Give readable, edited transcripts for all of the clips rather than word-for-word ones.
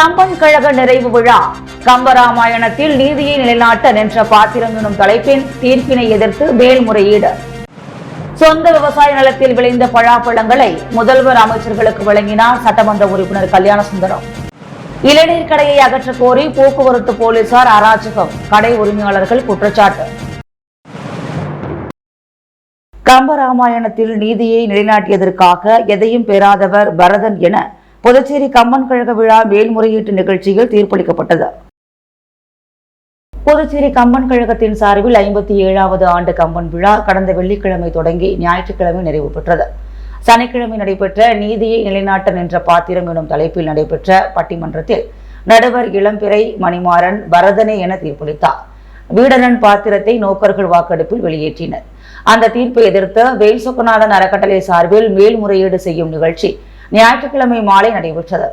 கம்பன் கழக நிறைவு விழா. கம்பராமாயணத்தில் நீதியை நிலைநாட்ட நின்ற பாத்திரம் எனும் தலைப்பின் தீர்ப்பினை எதிர்த்து மேல்முறையீடு. சொந்த விவசாய நிலத்தில் விளைந்த பழாப்பழங்களை முதல்வர் அமைச்சர்களுக்கு வழங்கினார் சட்டமன்ற உறுப்பினர் கல்யாணசுந்தரம். இளநீர் கடையை அகற்ற கோரி போக்குவரத்து போலீசார் அராஜகம், கடை உரிமையாளர்கள் குற்றச்சாட்டு. கம்பராமாயணத்தில் நீதியை நிலைநாட்டியதற்காக எதையும் பெறாதவர் பரதன் என புதுச்சேரி கம்பன் கழக விழா மேல்முறையீட்டு நிகழ்ச்சியில் தீர்ப்பளிக்கப்பட்டது. புதுச்சேரி கம்பன் கழகத்தின் சார்பில் 57வது ஆண்டு கம்பன் விழா கடந்த வெள்ளிக்கிழமை தொடங்கி ஞாயிற்றுக்கிழமை நிறைவு பெற்றது. சனிக்கிழமை நடைபெற்ற நீதியை நிலைநாட்ட நின்ற பாத்திரம் எனும் தலைப்பில் நடைபெற்ற பட்டிமன்றத்தில் நடுவர் இளம்பிறை மணிமாறன் பரதனே என தீர்ப்பளித்தார். வீடனன் பாத்திரத்தை நோக்கர்கள் வாக்கெடுப்பில் வெளியேற்றினர். அந்த தீர்ப்பை எதிர்த்து வேல் சொக்கநாதன் அறக்கட்டளை சார்பில் மேல்முறையீடு செய்யும் நிகழ்ச்சி ஞாயிற்றுக்கிழமை மாலை நடைபெற்றது.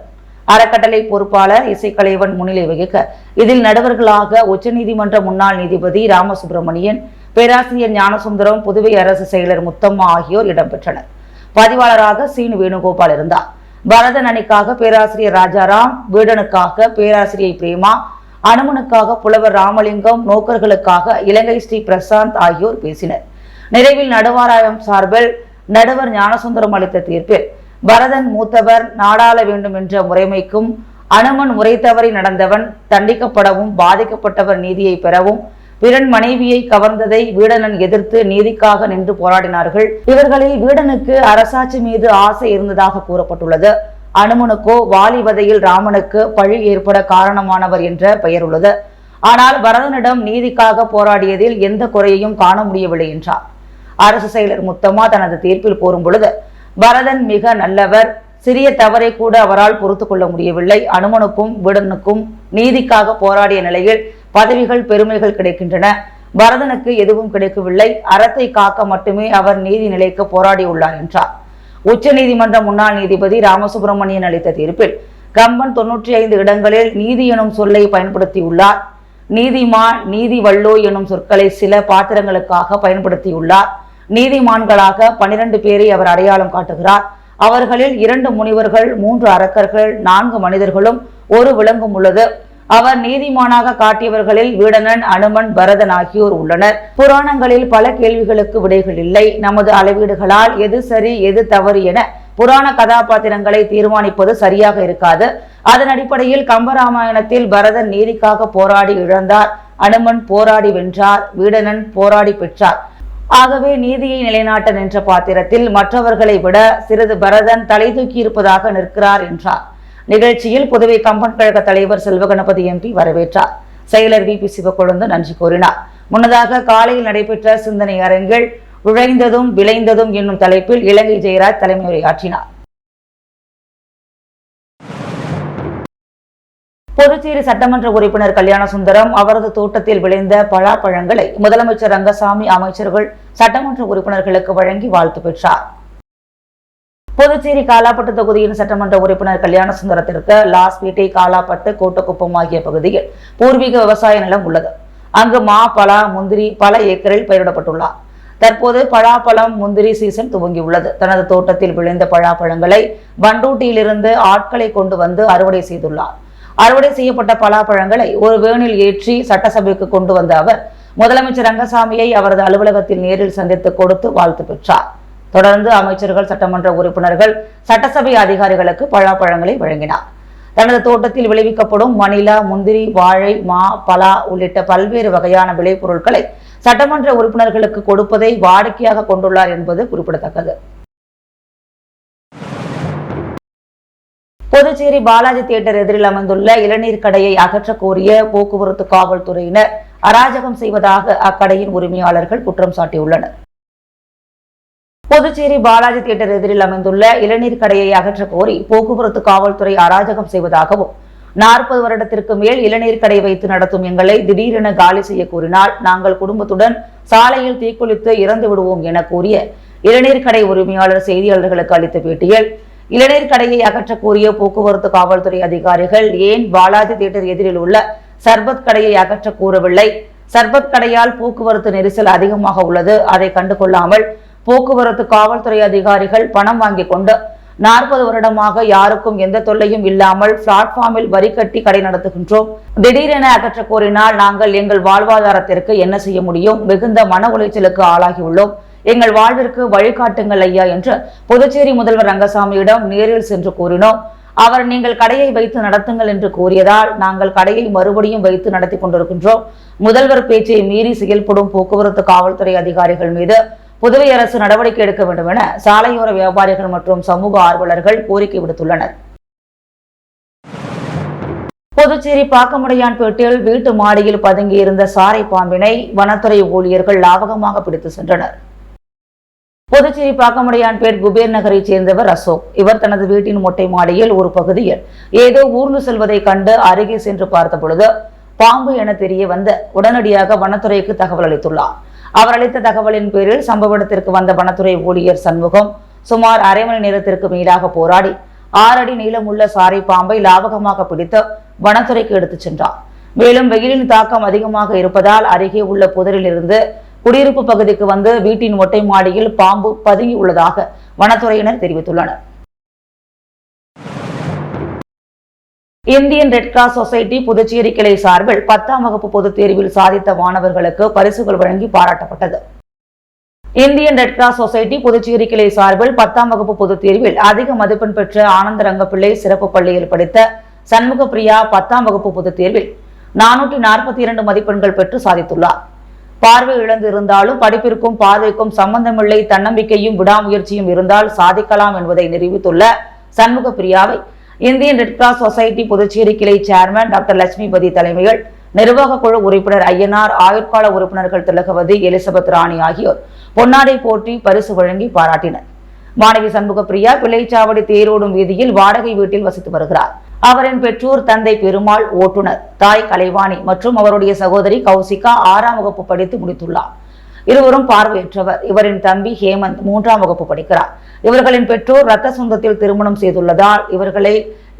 அறக்கட்டளை பொறுப்பாளர் இசைக்கலைவன் முன்னிலை வகிக்க இதில் நடுவர்களாக உச்சநீதிமன்ற முன்னாள் நீதிபதி ராமசுப்பிரமணியன், பேராசிரியர் ஞானசுந்தரம், புதுவை அரசு செயலர் முத்தம்மா ஆகியோர் இடம்பெற்றனர். பதிவாளராக சீனு வேணுகோபால் இருந்தார். பரதன் அணிக்காக பேராசிரியர் ராஜாராம், வீடனுக்காக பேராசிரியை பிரேமா, அனுமனுக்காக புலவர் ராமலிங்கம், நோக்கர்களுக்காக இலங்கை ஸ்ரீ பிரசாந்த் ஆகியோர் பேசினர். நிறைவில் நடுவாராயம் சார்பில் நடுவர் ஞானசுந்தரம் அளித்த தீர்ப்பில் பரதன் மூத்தவர், நாடாள வேண்டும் என்ற முறைமைக்கும், அனுமன் முறை தவறி நடந்தவன் தண்டிக்கப்படவும், பாதிக்கப்பட்டவர் நீதியை பெறவும், பிறன் மனைவியை கவர்ந்ததை வீடனன் எதிர்த்து நீதிக்காக நின்று போராடினார்கள். இவர்களில் வீடனுக்கு அரசாட்சி மீது ஆசை இருந்ததாக கூறப்பட்டுள்ளது. அனுமனுக்கோ வாலிவதையில் ராமனுக்கு பழி ஏற்பட காரணமானவர் என்ற பெயர் உள்ளது. ஆனால் பரதனிடம் நீதிக்காக போராடியதில் எந்த குறையையும் காண முடியவில்லை என்றார். அரசு செயலர் முத்தம்மா தனது தீர்ப்பில் கூறும் பொழுது, பரதன் மிக நல்லவர், சிறிய தவறை கூட அவரால் பொறுத்து கொள்ள முடியவில்லை. அனுமனுக்கும் வீடனுக்கும் நீதிக்காக போராடிய நிலையில் பதவிகள், பெருமைகள் கிடைக்கின்றன. பரதனுக்கு எதுவும் கிடைக்கவில்லை. அறத்தை காக்க மட்டுமே அவர் நீதி நிலைக்க போராடியுள்ளார் என்றார். உச்ச நீதிமன்ற முன்னாள் நீதிபதி ராமசுப்பிரமணியன் அளித்த தீர்ப்பில் கம்பன் 95 இடங்களில் நீதி எனும் சொல்லை பயன்படுத்தியுள்ளார். நீதிமான், நீதி வல்லோ எனும் சொற்களை சில பாத்திரங்களுக்காக பயன்படுத்தியுள்ளார். நீதிமான்களாக 12 பேரை அவர் அடையாளம் காட்டுகிறார். அவர்களில் 2 முனிவர்கள், 3 அரக்கர்கள், 4 மனிதர்களும் 1 விலங்கும் உள்ளது. அவர் நீதிமானாக காட்டியவர்களில் வீடனன், அனுமன், பரதன் ஆகியோர் உள்ளனர். புராணங்களில் பல கேள்விகளுக்கு விடைகள் இல்லை. நமது அளவீடுகளால் எது சரி எது தவறு என புராண கதாபாத்திரங்களை தீர்மானிப்பது சரியாக இருக்காது. அதன் அடிப்படையில் கம்பராமாயணத்தில் பரதன் நீதிக்காக போராடி இழந்தார், அனுமன் போராடி வென்றார், வீடனன் போராடி பெற்றார். ஆகவே நீதியை நிலைநாட்ட நின்ற பாத்திரத்தில் மற்றவர்களை விட சிறிது பரதன் தலை தூக்கி இருப்பதாக நிற்கிறார் என்றார். நிகழ்ச்சியில் புதுவை கம்பன் கழக தலைவர் செல்வகணபதி எம்பி வரவேற்றார். செயலர் VP சிவக்கொழுந்து நன்றி கூறினார். முன்னதாக காலையில் நடைபெற்ற சிந்தனை அரங்கில் உழைந்ததும் விளைந்ததும் என்னும் தலைப்பில் இலங்கை ஜெயராஜ் தலைமை உரையாற்றினார். புதுச்சேரி சட்டமன்ற உறுப்பினர் கல்யாணசுந்தரம் அவரது தோட்டத்தில் விளைந்த பழாப்பழங்களை முதலமைச்சர் ரங்கசாமி, அமைச்சர்கள், சட்டமன்ற உறுப்பினர்களுக்கு வழங்கி வாழ்த்து பெற்றார். புதுச்சேரி காலாப்பட்டு தொகுதியின் சட்டமன்ற உறுப்பினர் கல்யாணசுந்தரத்திற்கு லாஸ்பேட்டை, காலாப்பட்டு, கோட்டக்குப்பம் ஆகிய பகுதியில் பூர்வீக விவசாய நிலம் உள்ளது. அங்கு மா, பலா, முந்திரி பல ஏக்கரில் பயிரிடப்பட்டுள்ளார். தற்போது பழாப்பழம், முந்திரி சீசன் துவங்கியுள்ளது. தனது தோட்டத்தில் விளைந்த பழாப்பழங்களை பண்டூட்டியிலிருந்து ஆட்களை கொண்டு வந்து அறுவடை செய்துள்ளார். அறுவடை செய்யப்பட்ட பலாப்பழங்களை ஒரு வேனில் ஏற்றி சட்டசபைக்கு கொண்டு வந்த அவர் முதலமைச்சர் ரங்கசாமியை அவரது அலுவலகத்தில் நேரில் சந்தித்து கொடுத்து வாழ்த்து பெற்றார். தொடர்ந்து அமைச்சர்கள், சட்டமன்ற உறுப்பினர்கள், சட்டசபை அதிகாரிகளுக்கு பழாப்பழங்களை வழங்கினார். தனது தோட்டத்தில் விளைவிக்கப்படும் மணிலா, முந்திரி, வாழை, மா, பலா உள்ளிட்ட பல்வேறு வகையான விளைபொருட்களை சட்டமன்ற உறுப்பினர்களுக்கு கொடுப்பதை வாடிக்கையாக கொண்டுள்ளார் என்பது குறிப்பிடத்தக்கது. புதுச்சேரி பாலாஜி தியேட்டர் எதிரில் அமைந்துள்ள இளநீர் கடையை அகற்ற கோரிய போக்குவரத்து காவல்துறையினர் அராஜகம் செய்வதாக அக்கடையின் உரிமையாளர்கள் குற்றம் சாட்டியுள்ளனர். புதுச்சேரி பாலாஜி தியேட்டர் எதிரில் அமைந்துள்ள இளநீர் கடையை அகற்ற கோரி போக்குவரத்து காவல்துறை அராஜகம் செய்வதாகவும், 40 வருடத்திற்கு மேல் இளநீர் கடை வைத்து நடத்தும் எங்களை திடீரென காலி செய்ய கூறினால் நாங்கள் குடும்பத்துடன் சாலையில் தீக்குளித்து இறந்து விடுவோம் என கூறிய இளநீர் கடை உரிமையாளர் செய்தியாளர்களுக்கு அளித்த பேட்டியில், இளநீர் கடையை அகற்ற கோரிய போக்குவரத்து காவல்துறை அதிகாரிகள் ஏன் பாலாஜி தியேட்டர் எதிரில் உள்ள சர்பத் கடையை அகற்ற கூறவில்லை? சர்பத் கடையால் போக்குவரத்து நெரிசல் அதிகமாக உள்ளது. அதை கண்டுகொள்ளாமல் போக்குவரத்து காவல்துறை அதிகாரிகள் பணம் வாங்கிக் கொண்டு 40 வருடமாக யாருக்கும் எந்த தொல்லையும் இல்லாமல் பிளாட்பார்மில் வரி கட்டி கடை நடத்துகின்றோம். திடீரென அகற்ற கோரினால் நாங்கள் எங்கள் வாழ்வாதாரத்திற்கு என்ன செய்ய முடியும்? மிகுந்த மன உளைச்சலுக்கு ஆளாகியுள்ளோம். எங்கள் வாழ்விற்கு வழிகாட்டுங்கள் ஐயா என்று புதுச்சேரி முதல்வர் ரங்கசாமியிடம் நேரில் சென்று கூறினோம். அவர் நீங்கள் கடையை வைத்து நடத்துங்கள் என்று கூறியதால் நாங்கள் கடையை மறுபடியும் வைத்து நடத்தி கொண்டிருக்கின்றோம். முதல்வர் பேச்சை மீறி செயல்படும் போக்குவரத்து காவல்துறை அதிகாரிகள் மீது புதுவை அரசு நடவடிக்கை எடுக்க வேண்டும் என சாலையோர வியாபாரிகள் மற்றும் சமூக ஆர்வலர்கள் கோரிக்கை விடுத்துள்ளனர். புதுச்சேரி பாக்கமுடையான்பேட்டையில் வீட்டு மாடியில் பதுங்கியிருந்த சாரை பாம்பினை வனத்துறை ஊழியர்கள் லாபகமாக பிடித்து சென்றனர். புதுச்சேரி பாக்கமுடையான்பேட் குபேர் நகரை சேர்ந்தவர் அசோக். இவர் தனது வீட்டின் மொட்டை மாடியில் ஒரு பகுதியில் ஏதோ ஊர்ந்து செல்வதை கண்டு அருகே சென்று பார்த்த பொழுது பாம்பு என தெரிய வந்து உடனடியாக வனத்துறைக்கு தகவல் அளித்துள்ளார். அவர் அளித்த தகவலின் பேரில் சம்பவ இடத்திற்கு வந்த வனத்துறை ஊழியர் சண்முகம் சுமார் அரை மணி நேரத்திற்கு மேலாக போராடி 6 அடி நீளமுள்ள சாரை பாம்பை லாபகமாக பிடித்து வனத்துறைக்கு எடுத்துச் சென்றார். மேலும் வெயிலின் தாக்கம் அதிகமாக இருப்பதால் அருகே உள்ள புதரில் இருந்து குடியிருப்பு பகுதிக்கு வந்து வீட்டின் மொட்டை மாடியில் பாம்பு பதுங்கி உள்ளதாக வனத்துறையினர் தெரிவித்துள்ளனர். Indian Red Cross Society Puducherry கிளை சார்பில் 10ஆம் வகுப்பு பொதுத் தேர்வில் சாதித்த மாணவர்களுக்கு பரிசுகள் வழங்கி பாராட்டப்பட்டது. Indian Red Cross Society Puducherry கிளை சார்பில் 10ஆம் வகுப்பு பொதுத் தேர்வில் அதிக மதிப்பெண் பெற்ற ஆனந்த ரங்கப்பிள்ளை சிறப்பு பள்ளியில் படித்த சண்முக பிரியா 10ஆம் வகுப்பு பொதுத் தேர்வில் 442 மதிப்பெண்கள் பெற்று சாதித்துள்ளார். பார்வை இழந்து இருந்தாலும் படிப்பிற்கும் பார்வைக்கும் சம்பந்தமில்லை, தன்னம்பிக்கையும் விடாமுயற்சியும் இருந்தால் சாதிக்கலாம் என்பதை நிரூபித்துள்ள சண்முக பிரியாவை Indian Red Cross Society Puducherry கிளை சேர்மன் டாக்டர் லட்சுமிபதி தலைமையில் நிர்வாக குழு உறுப்பினர் ஐயனார், ஆயுட்கால உறுப்பினர்கள் திலகவதி, எலிசபெத் ராணி ஆகியோர் பொன்னாடை போற்றி பரிசு வழங்கி பாராட்டினர். மாணவி சண்முக பிரியா பிள்ளைச்சாவடி தேரோடும் வீதியில் வாடகை வீட்டில் வசித்து வருகிறார். அவரின் பெற்றோர் தந்தை பெருமாள் ஓட்டுநர், தாய் கலைவாணி மற்றும் அவருடைய சகோதரி கௌசிகா 6ஆம் வகுப்பு படித்து முடித்துள்ளார். இருவரும் பார்வையற்றவர். இவரின் தம்பி ஹேமந்த் 3ஆம் வகுப்பு படிக்கிறார். இவர்களின் பெற்றோர் இரத்த சொந்தத்தில் திருமணம் செய்துள்ளதால் இவர்களை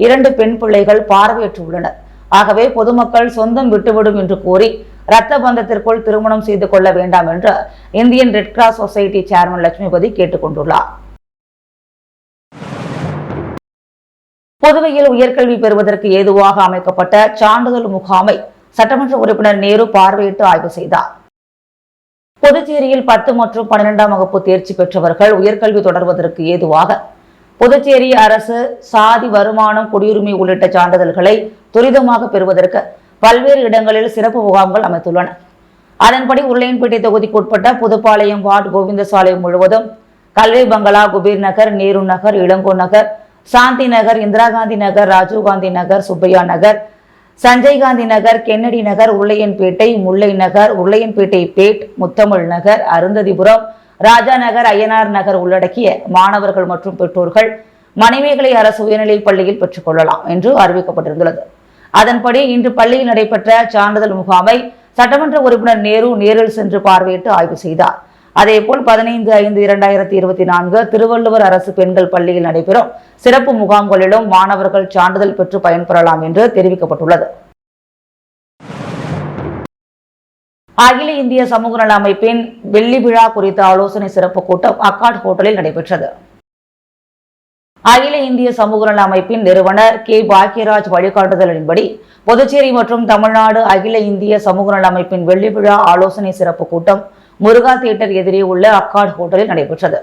2 பெண் பிள்ளைகள் பார்வையற்றுள்ளனர். ஆகவே பொதுமக்கள் சொந்தம் விட்டுவிடும் என்று கூறி இரத்த பந்தத்திற்குள் திருமணம் செய்து கொள்ள வேண்டாம் என்று Indian Red Cross society chairman Lakshmipathi கேட்டுக் கொண்டுள்ளார். புதுவையில் உயர்கல்வி பெறுவதற்கு ஏதுவாக அமைக்கப்பட்ட சான்றிதழ் முகாமை சட்டமன்ற உறுப்பினர் நேரு பார்வையிட்டு ஆய்வு செய்தார். புதுச்சேரியில் 10 மற்றும் 12ஆம் வகுப்பு தேர்ச்சி பெற்றவர்கள் உயர்கல்வி தொடர்வதற்கு ஏதுவாக புதுச்சேரி அரசு சாதி, வருமானம், குடியுரிமை உள்ளிட்ட சான்றிதழ்களை துரிதமாக பெறுவதற்கு பல்வேறு இடங்களில் சிறப்பு முகாம்கள் அமைத்துள்ளன. அதன்படி உருளையன்பேட்டை தொகுதிக்கு உட்பட்ட புதுப்பாளையம் வார்டு கோவிந்தசாலை முழுவதும் கல்வி பங்களா, குபீர் நகர், நேரு நகர், இளங்கோ நகர், சாந்தி நகர், இந்திரா காந்தி நகர், ராஜீவ்காந்தி நகர், சுப்பையா நகர், சஞ்சய் காந்தி நகர், கென்னடி நகர், உருளையன்பேட்டை, முல்லை நகர், உருளையன்பேட்டை பேட், முத்தமிழ் நகர், அருந்ததிபுரம், ராஜா நகர், ஐயனார் நகர் உள்ளடக்கிய மாணவர்கள் மற்றும் பெற்றோர்கள் மணிமேகலை அரசு உயர்நிலைப் பள்ளியில் பெற்றுக் கொள்ளலாம் என்று அறிவிக்கப்பட்டிருந்துள்ளது. அதன்படி இன்று பள்ளியில் நடைபெற்ற சான்றிதழ் முகாமை சட்டமன்ற உறுப்பினர் நேரு நேரில் சென்று பார்வையிட்டு ஆய்வு செய்தார். அதேபோல் 15/5/2024 திருவள்ளுவர் அரசு பெண்கள் பள்ளியில் நடைபெறும் சிறப்பு முகாம்களிலும் மாணவர்கள் சான்றிதழ் பெற்று பயன்பெறலாம் என்று தெரிவிக்கப்பட்டுள்ளது. அகில இந்திய சமூக நல அமைப்பின் வெள்ளி விழா குறித்த ஆலோசனை சிறப்பு கூட்டம் அக்காட் ஹோட்டலில் நடைபெற்றது. அகில இந்திய சமூக நல அமைப்பின் நிறுவனர் கே பாக்கியராஜ் வழிகாட்டுதலின்படி புதுச்சேரி மற்றும் தமிழ்நாடு அகில இந்திய சமூக நல அமைப்பின் வெள்ளி விழா ஆலோசனை சிறப்பு கூட்டம் முருகா தியேட்டர் எதிரே உள்ள அக்காட் ஹோட்டலில் நடைபெற்றது.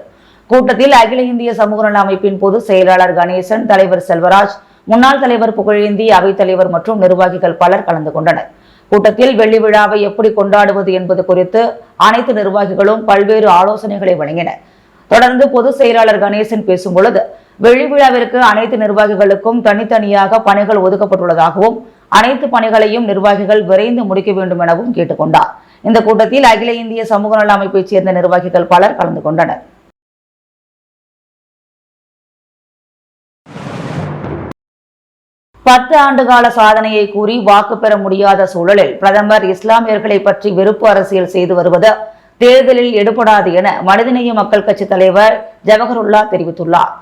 கூட்டத்தில் அகில இந்திய சமூக நல அமைப்பின் பொதுச் செயலாளர் கணேசன், தலைவர் செல்வராஜ், முன்னாள் தலைவர் புகழேந்தி, அவைத்தலைவர் மற்றும் நிர்வாகிகள் பலர் கலந்து கொண்டனர். கூட்டத்தில் வெள்ளி விழாவை எப்படி கொண்டாடுவது என்பது குறித்து அனைத்து நிர்வாகிகளும் பல்வேறு ஆலோசனைகளை வழங்கினர். தொடர்ந்து பொதுச் செயலாளர் கணேசன் பேசும் பொழுது வெள்ளி விழாவிற்கு அனைத்து நிர்வாகிகளுக்கும் தனித்தனியாக பணிகள் ஒதுக்கப்பட்டுள்ளதாகவும் அனைத்து பணிகளையும் நிர்வாகிகள் விரைந்து முடிக்க வேண்டும் எனவும் கேட்டுக்கொண்டார். இந்த கூட்டத்தில் அகில இந்திய சமூக நல அமைப்பைச் சேர்ந்த நிர்வாகிகள் பலர் கலந்து கொண்டனர். பத்து ஆண்டுகால சாதனையை கூறி வாக்கு பெற முடியாத சூழலில் பிரதமர் இஸ்லாமியர்களை பற்றி வெறுப்பு அரசியல் செய்து வருவது தேர்தலில் எடுபடாது என மனிதநேய மக்கள் கட்சி தலைவர் ஜவஹருல்லா தெரிவித்துள்ளார்.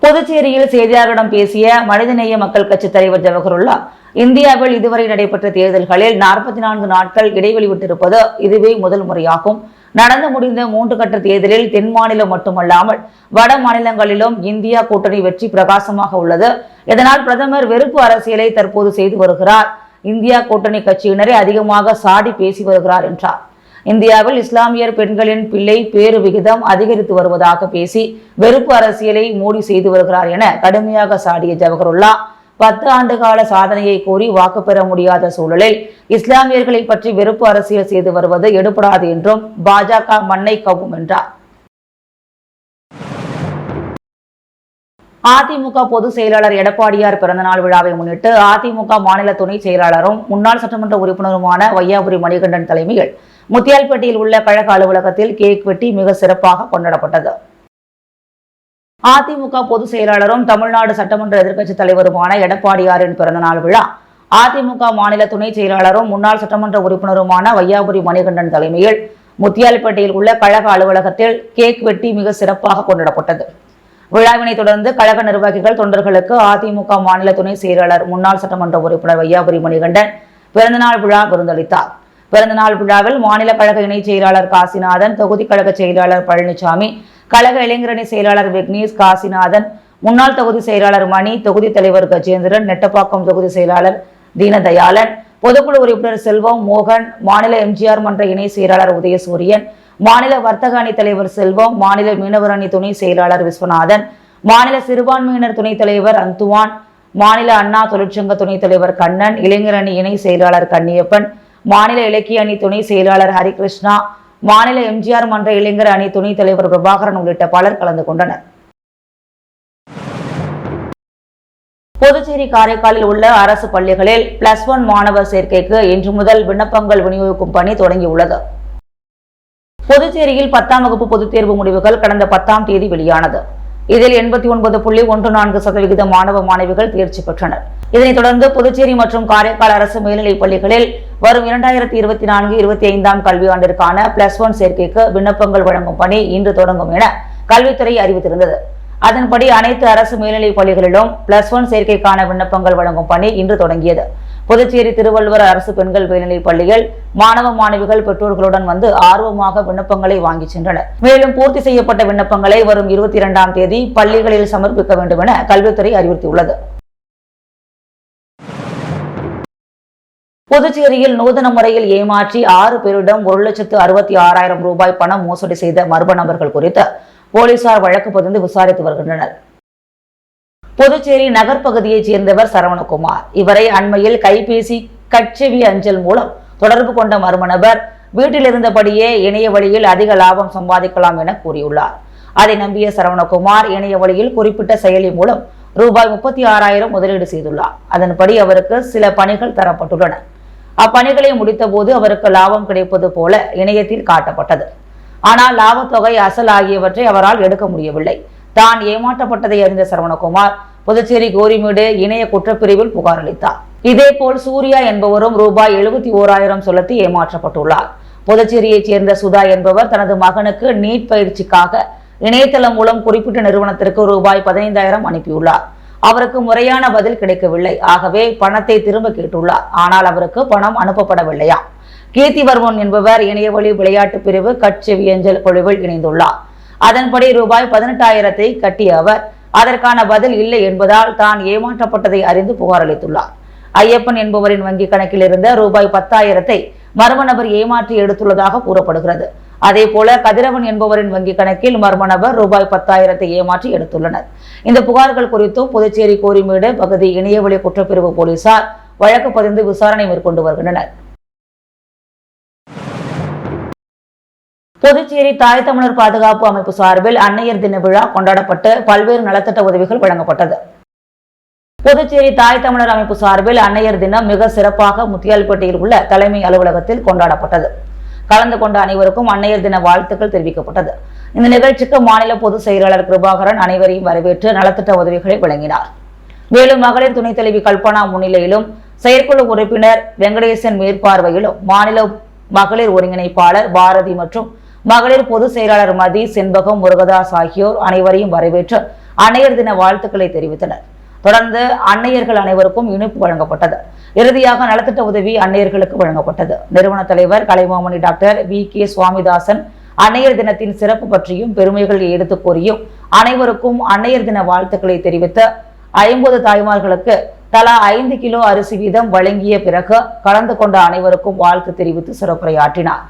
புதுச்சேரியில் செய்தியாளர்களிடம் பேசிய மனிதநேய மக்கள் கட்சி தலைவர் ஜவஹருல்லா, இந்தியாவில் இதுவரை நடைபெற்ற தேர்தல்களில் 44 நாட்கள் இடைவெளி விட்டிருப்பது இதுவே முதல் முறையாகும். நடந்து முடிந்த 3 கட்ட தேர்தலில் தென் மாநிலம் மட்டுமல்லாமல் வட மாநிலங்களிலும் இந்தியா கூட்டணி வெற்றி பிரகாசமாக உள்ளது. இதனால் பிரதமர் வெறுப்பு அரசியலை தற்போது செய்து வருகிறார். இந்தியா கூட்டணி கட்சியினரை அதிகமாக சாடி பேசி வருகிறார் என்றார். இந்தியாவில் இஸ்லாமியர் பெண்களின் பிள்ளை பேறு விகிதம் அதிகரித்து வருவதாக பேசி வெறுப்பு அரசியலை மோடி செய்து வருகிறார் என கடுமையாக சாடிய ஜவஹருல்லா 10 ஆண்டு கால சாதனையை கோரி வாக்கு பெற முடியாத சூழலில் இஸ்லாமியர்களை பற்றி வெறுப்பு அரசியல் செய்து வருவது எடுபடாது என்றும் பாஜக மண்ணை கவ்வும் என்றார். அதிமுக பொதுச் செயலாளர் எடப்பாடியார் பிறந்தநாள் விழாவை முன்னிட்டு அதிமுக மாநில துணை செயலாளரும் முன்னாள் சட்டமன்ற உறுப்பினருமான வையாபுரி மணிகண்டன் தலைமையில் முத்தியால்பேட்டையில் உள்ள கழக அலுவலகத்தில் கேக் வெட்டி மிக சிறப்பாக கொண்டாடப்பட்டது. அதிமுக பொதுச் செயலாளரும் தமிழ்நாடு சட்டமன்ற எதிர்க்கட்சித் தலைவருமான எடப்பாடியாரின் பிறந்தநாள் விழா அதிமுக மாநில துணை செயலாளரும் முன்னாள் சட்டமன்ற உறுப்பினருமான வையாபுரி மணிகண்டன் தலைமையில் முத்தியால்பேட்டையில் உள்ள கழக அலுவலகத்தில் கேக் வெட்டி மிக சிறப்பாக கொண்டாடப்பட்டது. விழாவினை தொடர்ந்து கழக நிர்வாகிகள் தொண்டர்களுக்கு அதிமுக மாநில துணை செயலாளர் முன்னாள் சட்டமன்ற உறுப்பினர் வையாபுரி மணிகண்டன் பிறந்தநாள் விழா விருந்தளித்தார். பிறந்தநாள் விழாவில் மாநில கழக இணைச் செயலாளர் காசிநாதன், தொகுதி கழக செயலாளர் பழனிசாமி, கழக இளைஞரணி செயலாளர் விக்னேஷ், காசிநாதன், முன்னாள் தொகுதி செயலாளர் மணி, தொகுதி தலைவர் கஜேந்திரன், நெட்டப்பாக்கம் தொகுதி செயலாளர் தீனதயாளன், பொதுக்குழு உறுப்பினர் செல்வம், மோகன், மாநில எம்ஜிஆர் மன்ற இணை செயலாளர் உதயசூரியன், மாநில வர்த்தக அணி தலைவர் செல்வம், மாநில மீனவர் அணி துணை செயலாளர் விஸ்வநாதன், மாநில சிறுபான்மையினர் துணைத் தலைவர் அந்துவான், மாநில அண்ணா தொழிற்சங்க துணைத் தலைவர் கண்ணன், இளைஞர் அணி இணை செயலாளர் கன்னியப்பன், மாநில இலக்கிய அணி துணை செயலாளர் ஹரிகிருஷ்ணா, மாநில எம்ஜிஆர் மன்ற இளைஞர் அணி துணைத் தலைவர் பிரபாகரன் உள்ளிட்ட பலர் கலந்து கொண்டனர். புதுச்சேரி காரைக்காலில் உள்ள அரசு பள்ளிகளில் +1 மாணவர் சேர்க்கைக்கு இன்று முதல் விண்ணப்பங்கள் விநியோகிக்கும் பணி தொடங்கியுள்ளது. புதுச்சேரியில் 10ஆம் வகுப்பு பொதுத் தேர்வு முடிவுகள் கடந்த 10ஆம் தேதி வெளியானது. இதில் 89.14% மாணவ மாணவிகள் தேர்ச்சி பெற்றனர். இதனைத் தொடர்ந்து புதுச்சேரி மற்றும் காரைக்கால் அரசு மேல்நிலைப் பள்ளிகளில் வரும் 2024-25ஆம் கல்வியாண்டிற்கான +1 சேர்க்கைக்கு விண்ணப்பங்கள் வழங்கும் பணி இன்று தொடங்கும் என கல்வித்துறை அறிவித்திருந்தது. அதன்படி அனைத்து அரசு மேல்நிலைப் பள்ளிகளிலும் +1 சேர்க்கைக்கான விண்ணப்பங்கள் வழங்கும் பணி இன்று தொடங்கியது. புதுச்சேரி திருவள்ளுவர் அரசு பெண்கள் மேல்நிலைப் பள்ளியில் மாணவ மாணவிகள் பெற்றோர்களுடன் வந்து ஆர்வமாக விண்ணப்பங்களை வாங்கி சென்றனர். மேலும் பூர்த்தி செய்யப்பட்ட விண்ணப்பங்களை வரும் 22ஆம் தேதி பள்ளிகளில் சமர்ப்பிக்க வேண்டும் என கல்வித்துறை அறிவுறுத்தியுள்ளது. புதுச்சேரியில் நூதன முறையில் ஏமாற்றி 6 பேரிடம் 1,66,000 ரூபாய் பணம் மோசடி செய்த மர்ம நபர்கள் குறித்து போலீசார் வழக்கு பதிந்து விசாரித்து வருகின்றனர். புதுச்சேரி நகர் பகுதியைச் சேர்ந்தவர் சரவணகுமார். இவரை அண்மையில் கைபேசி கட்செவி அஞ்சல் மூலம் தொடர்பு கொண்ட மர்ம நபர் வீட்டில் இருந்தபடியே இணைய வழியில் அதிக லாபம் சம்பாதிக்கலாம் என கூறியுள்ளார். அதை நம்பிய சரவணகுமார் இணைய வழியில் குறிப்பிட்ட செயலி மூலம் ரூபாய் 36,000 முதலீடு செய்துள்ளார். அதன்படி அவருக்கு சில பணிகள் தரப்பட்டுள்ளன. அப்பணிகளை முடித்த போது அவருக்கு லாபம் கிடைப்பது போல இணையத்தில் காட்டப்பட்டது. ஆனால் லாபத்தொகை, அசல் ஆகியவற்றை அவரால் எடுக்க முடியவில்லை. தான் ஏமாற்றப்பட்டதை அறிந்த சரவணகுமார் புதுச்சேரி கோரிமேடு இணைய குற்றப்பிரிவில் புகார் அளித்தார். இதேபோல் சூர்யா என்பவரும் ரூபாய் 71,000 செலுத்தி ஏமாற்றப்பட்டுள்ளார். புதுச்சேரியைச் சேர்ந்த சுதா என்பவர் தனது மகனுக்கு நீட் பயிற்சிக்காக இணையதளம் மூலம் குறிப்பிட்ட நிறுவனத்திற்கு ரூபாய் 15,000 அனுப்பியுள்ளார். அவருக்கு முறையான பதில் கிடைக்கவில்லை. ஆகவே பணத்தை திரும்ப கேட்டுள்ளார். ஆனால் அவருக்கு பணம் அனுப்பப்படவில்லையா. கீர்த்திவர்மன் என்பவர் இணையவழி விளையாட்டு பிரிவு கட்செவியஞ்சல் குழுவில் இணைந்துள்ளார். அதன்படி ரூபாய் 18,000 கட்டிய அவர் அதற்கான பதில் இல்லை என்பதால் தான் ஏமாற்றப்பட்டதை அறிந்து புகார் அளித்துள்ளார். ஐயப்பன் என்பவரின் வங்கி கணக்கில் இருந்த ரூபாய் 10,000 மர்ம நபர் ஏமாற்றி எடுத்துள்ளதாக கூறப்படுகிறது. அதே போல கதிரவன் என்பவரின் வங்கி கணக்கில் மர்ம நபர் ரூபாய் 10,000 ஏமாற்றி எடுத்துள்ளனர். இந்த புகார்கள் குறித்தும் புதுச்சேரி கோரிமேடு பகுதி இணையவழி குற்றப்பிரிவு போலீசார் வழக்கு பதிந்து விசாரணை மேற்கொண்டு வருகின்றனர். புதுச்சேரி தாய் தமிழர் பாதுகாப்பு அமைப்பு சார்பில் அன்னையர் தின விழா கொண்டாடப்பட்டு பல்வேறு நலத்திட்ட உதவிகள் வழங்கப்பட்டது. புதுச்சேரி தாய் தமிழர் அமைப்பு சார்பில் அன்னையர் தினம் மிக சிறப்பாக முத்தியால்பேட்டையில் உள்ள தலைமை அலுவலகத்தில் கொண்டாடப்பட்டது. கலந்து கொண்ட அனைவருக்கும் அன்னையர் தின வாழ்த்துக்கள் தெரிவிக்கப்பட்டது. இந்த நிகழ்ச்சிக்கு மாநில பொதுச் செயலாளர் பிரபாகரன் அனைவரையும் வரவேற்று நலத்திட்ட உதவிகளை வழங்கினார். மேலும் மகளிர் துணைத் தலைவி கல்பனா முன்னிலையிலும் செயற்குழு உறுப்பினர் வெங்கடேசன் மேற்பார்வையிலும் மாநில மகளிர் ஒருங்கிணைப்பாளர் பாரதி மற்றும் மகளிர் பொதுச் செயலாளர் மதி, செண்பகம், முருகதாஸ் ஆகியோர் அனைவரையும் வரவேற்று அன்னையர் தின வாழ்த்துக்களை தெரிவித்தனர். தொடர்ந்து அன்னையர்கள் அனைவருக்கும் இனிப்பு வழங்கப்பட்டது. இறுதியாக நலத்திட்ட உதவி அன்னையர்களுக்கு வழங்கப்பட்டது. நிறுவன தலைவர் கலைமாமணி டாக்டர் வி.கே. சுவாமிதாசன் அன்னையர் தினத்தின் சிறப்பு பற்றியும் பெருமைகள் எடுத்து கூறியும் அனைவருக்கும் அன்னையர் தின வாழ்த்துக்களை தெரிவித்த 50 தாய்மார்களுக்கு தலா 5 கிலோ அரிசி வீதம் வழங்கிய பிறகு கலந்து கொண்ட அனைவருக்கும் வாழ்த்து தெரிவித்து சிறப்புரையாற்றினார்.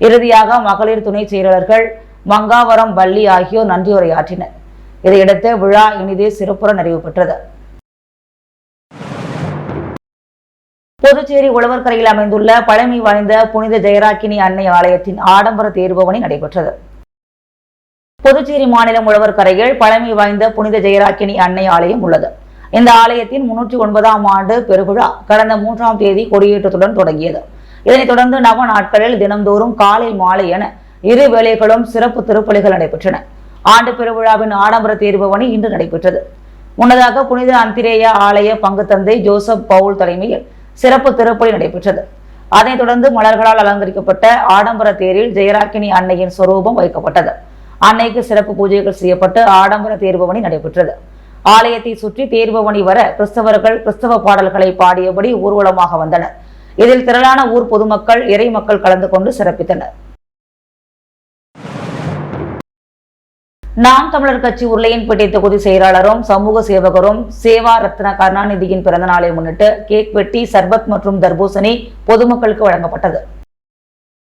இறுதியாக மகளிர் துணை செயலாளர்கள் மங்காவரம் வள்ளி ஆகியோர் நன்றியுரையாற்றினர். இதையடுத்து விழா இனிதே சிறப்புற நிறைவு பெற்றது. புதுச்சேரி உழவர்கரையில் அமைந்துள்ள பழமை வாய்ந்த புனித ஜெயராக்கினி அன்னை ஆலயத்தின் ஆடம்பர தேர்பவனி நடைபெற்றது. புதுச்சேரி மாநிலம் உழவர்கரையில் பழமை வாய்ந்த புனித ஜெயராக்கினி அன்னை ஆலயம் உள்ளது. இந்த ஆலயத்தின் 309ஆம் ஆண்டு பெருவிழா கடந்த 3ஆம் தேதி கொடியேற்றத்துடன் தொடங்கியது. இதனைத் தொடர்ந்து நவ நாட்களில் தினந்தோறும் காலை மாலை என 2 வேளைகளும் சிறப்பு திருப்பலிகள் நடைபெற்றன. ஆண்டு பெருவிழாவின் ஆடம்பர தேர்பவனி இன்று நடைபெற்றது. முன்னதாக புனித அந்திரேயா ஆலய பங்கு தந்தை ஜோசப் பவுல் தலைமையில் சிறப்பு திருப்பலி நடைபெற்றது. அதைத் தொடர்ந்து மலர்களால் அலங்கரிக்கப்பட்ட ஆடம்பர தேரில் ஜெயராக்கினி அன்னையின் சொரூபம் வைக்கப்பட்டது. அன்னைக்கு சிறப்பு பூஜைகள் செய்யப்பட்டு ஆடம்பர தேர்பவனி நடைபெற்றது. ஆலயத்தை சுற்றி தேர்பவனி வர கிறிஸ்தவர்கள் கிறிஸ்தவ பாடல்களை பாடியபடி ஊர்வலமாக வந்தனர். இதில் திரளான ஊர் பொதுமக்கள் இறை மக்கள் கலந்து கொண்டு சிறப்பித்தனர். நாம் தமிழர் கட்சி உருளையன்பேட்டை தொகுதி செயலாளரும் சமூக சேவகரும் சேவா ரத்ன கருணாநிதியின் பிறந்த நாளை முன்னிட்டு கேக் வெட்டி சர்பத் மற்றும் தர்பூசணி பொதுமக்களுக்கு வழங்கப்பட்டது.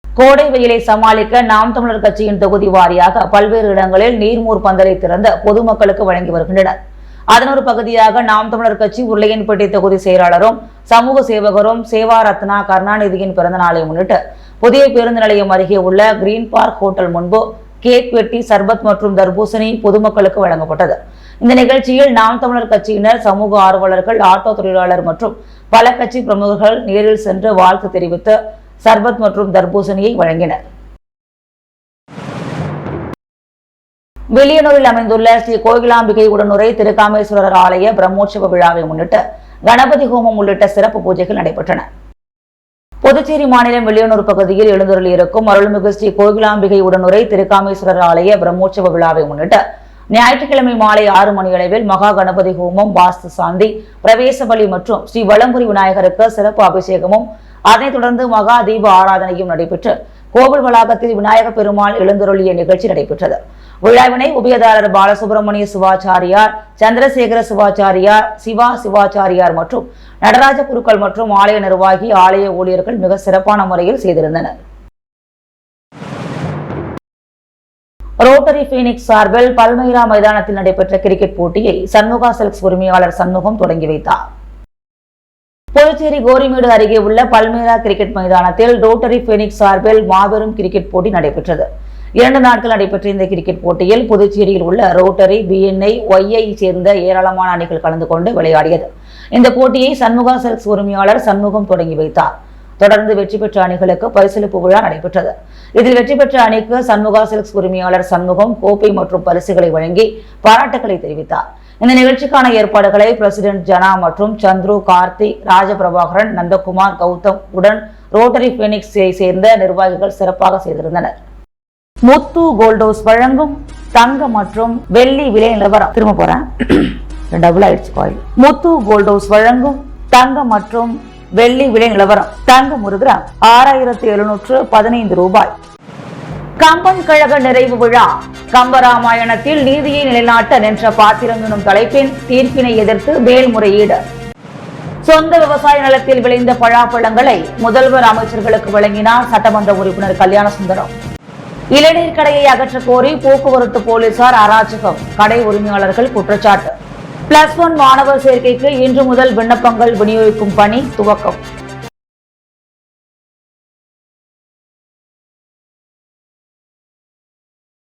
கோடை வெயிலை சமாளிக்க நாம் தமிழர் கட்சியின் தொகுதி வாரியாக பல்வேறு இடங்களில் நீர்மூர் பந்தலை திறந்து பொதுமக்களுக்கு வழங்கி வருகின்றனர். அதன் ஒரு பகுதியாக நாம் தமிழர் கட்சி உருளையன்பேட்டை தொகுதி செயலாளரும் சமூக சேவகரும் சேவா ரத்னா கருணாநிதியின் பிறந்த நாளை முன்னிட்டு புதிய பேருந்து நிலையம் அருகே உள்ள கிரீன் பார்க் ஹோட்டல் முன்பு கேக் வெட்டி சர்பத் மற்றும் தர்பூசணி பொதுமக்களுக்கு வழங்கப்பட்டது. இந்த நிகழ்ச்சியில் நாம் தமிழர் கட்சியினர், சமூக ஆர்வலர்கள், ஆட்டோ தொழிலாளர் மற்றும் பல கட்சி பிரமுகர்கள் நேரில் சென்று வாழ்த்து தெரிவித்து சர்பத் மற்றும் தர்பூசணியை வழங்கினர். வில்லியனூரில் அமைந்துள்ள ஸ்ரீ கோகிலாம்பிகை உடனுரை திருக்காமேஸ்வரர் ஆலய பிரம்மோற்சவ விழாவை முன்னிட்டு கணபதி ஹோமம் உள்ளிட்ட சிறப்பு பூஜைகள் நடைபெற்றன. புதுச்சேரி மாநிலம் வில்லியனூர் பகுதியில் எழுந்தருளி இருக்கும் அருள்மிகு ஸ்ரீ கோகிலாம்பிகை உடனுரை திருக்காமேஸ்வரர் ஆலய பிரம்மோற்சவ விழாவை முன்னிட்டு ஞாயிற்றுக்கிழமை மாலை 6 மணியளவில் மகா கணபதி ஹோமம், வாஸ்து சாந்தி, பிரவேச பலி மற்றும் ஸ்ரீ வலம்புரி விநாயகருக்கு சிறப்பு அபிஷேகமும் அதனைத் தொடர்ந்து மகா தீப ஆராதனையும் நடைபெற்று கோவில் வளாகத்தில் விநாயக பெருமாள் எழுந்தருளிய நிகழ்ச்சி நடைபெற்றது. விழாவினை உபயதாரர் பாலசுப்ரமணிய சிவாச்சாரியார், சந்திரசேகர சிவாச்சாரியார், சிவா சிவாச்சாரியார் மற்றும் நடராஜ குருக்கள் மற்றும் ஆலய நிர்வாகி, ஆலய ஊழியர்கள் மிக சிறப்பான முறையில் செய்திருந்தனர். ரோட்டரி பீனிக்ஸ் சார்பில் பல்மைரா மைதானத்தில் நடைபெற்ற கிரிக்கெட் போட்டியை சண்முகா சில்க்ஸ் உரிமையாளர் சண்முகம் தொடங்கி வைத்தார். புதுச்சேரி கோரிமேடு அருகே உள்ள பல்மைரா கிரிக்கெட் மைதானத்தில் ரோட்டரி பீனிக்ஸ் சார்பில் மாபெரும் கிரிக்கெட் போட்டி நடைபெற்றது. 2 நாட்கள் நடைபெற்ற இந்த கிரிக்கெட் போட்டியில் புதுச்சேரியில் உள்ள ரோட்டரி, BNI, YI சேர்ந்த ஏராளமான அணிகள் கலந்து கொண்டு விளையாடியது. இந்த போட்டியை சண்முகா சில்க்ஸ் உரிமையாளர் சண்முகம் தொடங்கி வைத்தார். தொடர்ந்து வெற்றி பெற்ற அணிகளுக்கு பரிசளிப்பு விழா நடைபெற்றது. இதில் வெற்றி பெற்ற அணிக்கு சண்முகா சில்க்ஸ் உரிமையாளர் சண்முகம் கோப்பை மற்றும் பரிசுகளை வழங்கி பாராட்டுகளை தெரிவித்தார். இந்த நிகழ்ச்சிக்கான ஏற்பாடுகளை பிரசிடென்ட் ஜனா மற்றும் சந்துரு, கார்த்திக், ராஜபிரபாகரன், நந்தகுமார், கௌதம் உடன் ரோட்டரி பீனிக்ஸை சேர்ந்த நிர்வாகிகள் சிறப்பாக செய்திருந்தனர். முத்து கோல்டோஸ் வழங்கும் தங்க மற்றும் வெள்ளி விலை நிலவரம். திரும்ப போறேன், டபுள் ஆயிடுச்சு காயில். முத்து கோல்டோஸ் வழங்கும் தங்க மற்றும் வெள்ளி விலை நிலவரம். தங்கம் 1 கிராம் 6715 ரூபாய். கம்பன் கழக நிறைவு விழா. கம்பராமாயணத்தில் நீதியை நிலைநாட்ட நின்ற பாத்திரம் எனும் தலைப்பின் தீர்ப்பினை எதிர்த்து மேல்முறையீடு. சொந்த விவசாய நிலத்தில் விளைந்த பழாப்பழங்களை முதல்வர், அமைச்சர்களுக்கு வழங்கினார் சட்டமன்ற உறுப்பினர் கல்யாண சுந்தரம். இளநீர் கடையை அகற்ற கோரி போக்குவரத்து போலீசார் அராஜகம், கடை உரிமையாளர்கள் குற்றச்சாட்டு. +1 மாணவர் சேர்க்கைக்கு இன்று முதல் விண்ணப்பங்கள் விநியோகிக்கும் பணி துவக்கம்.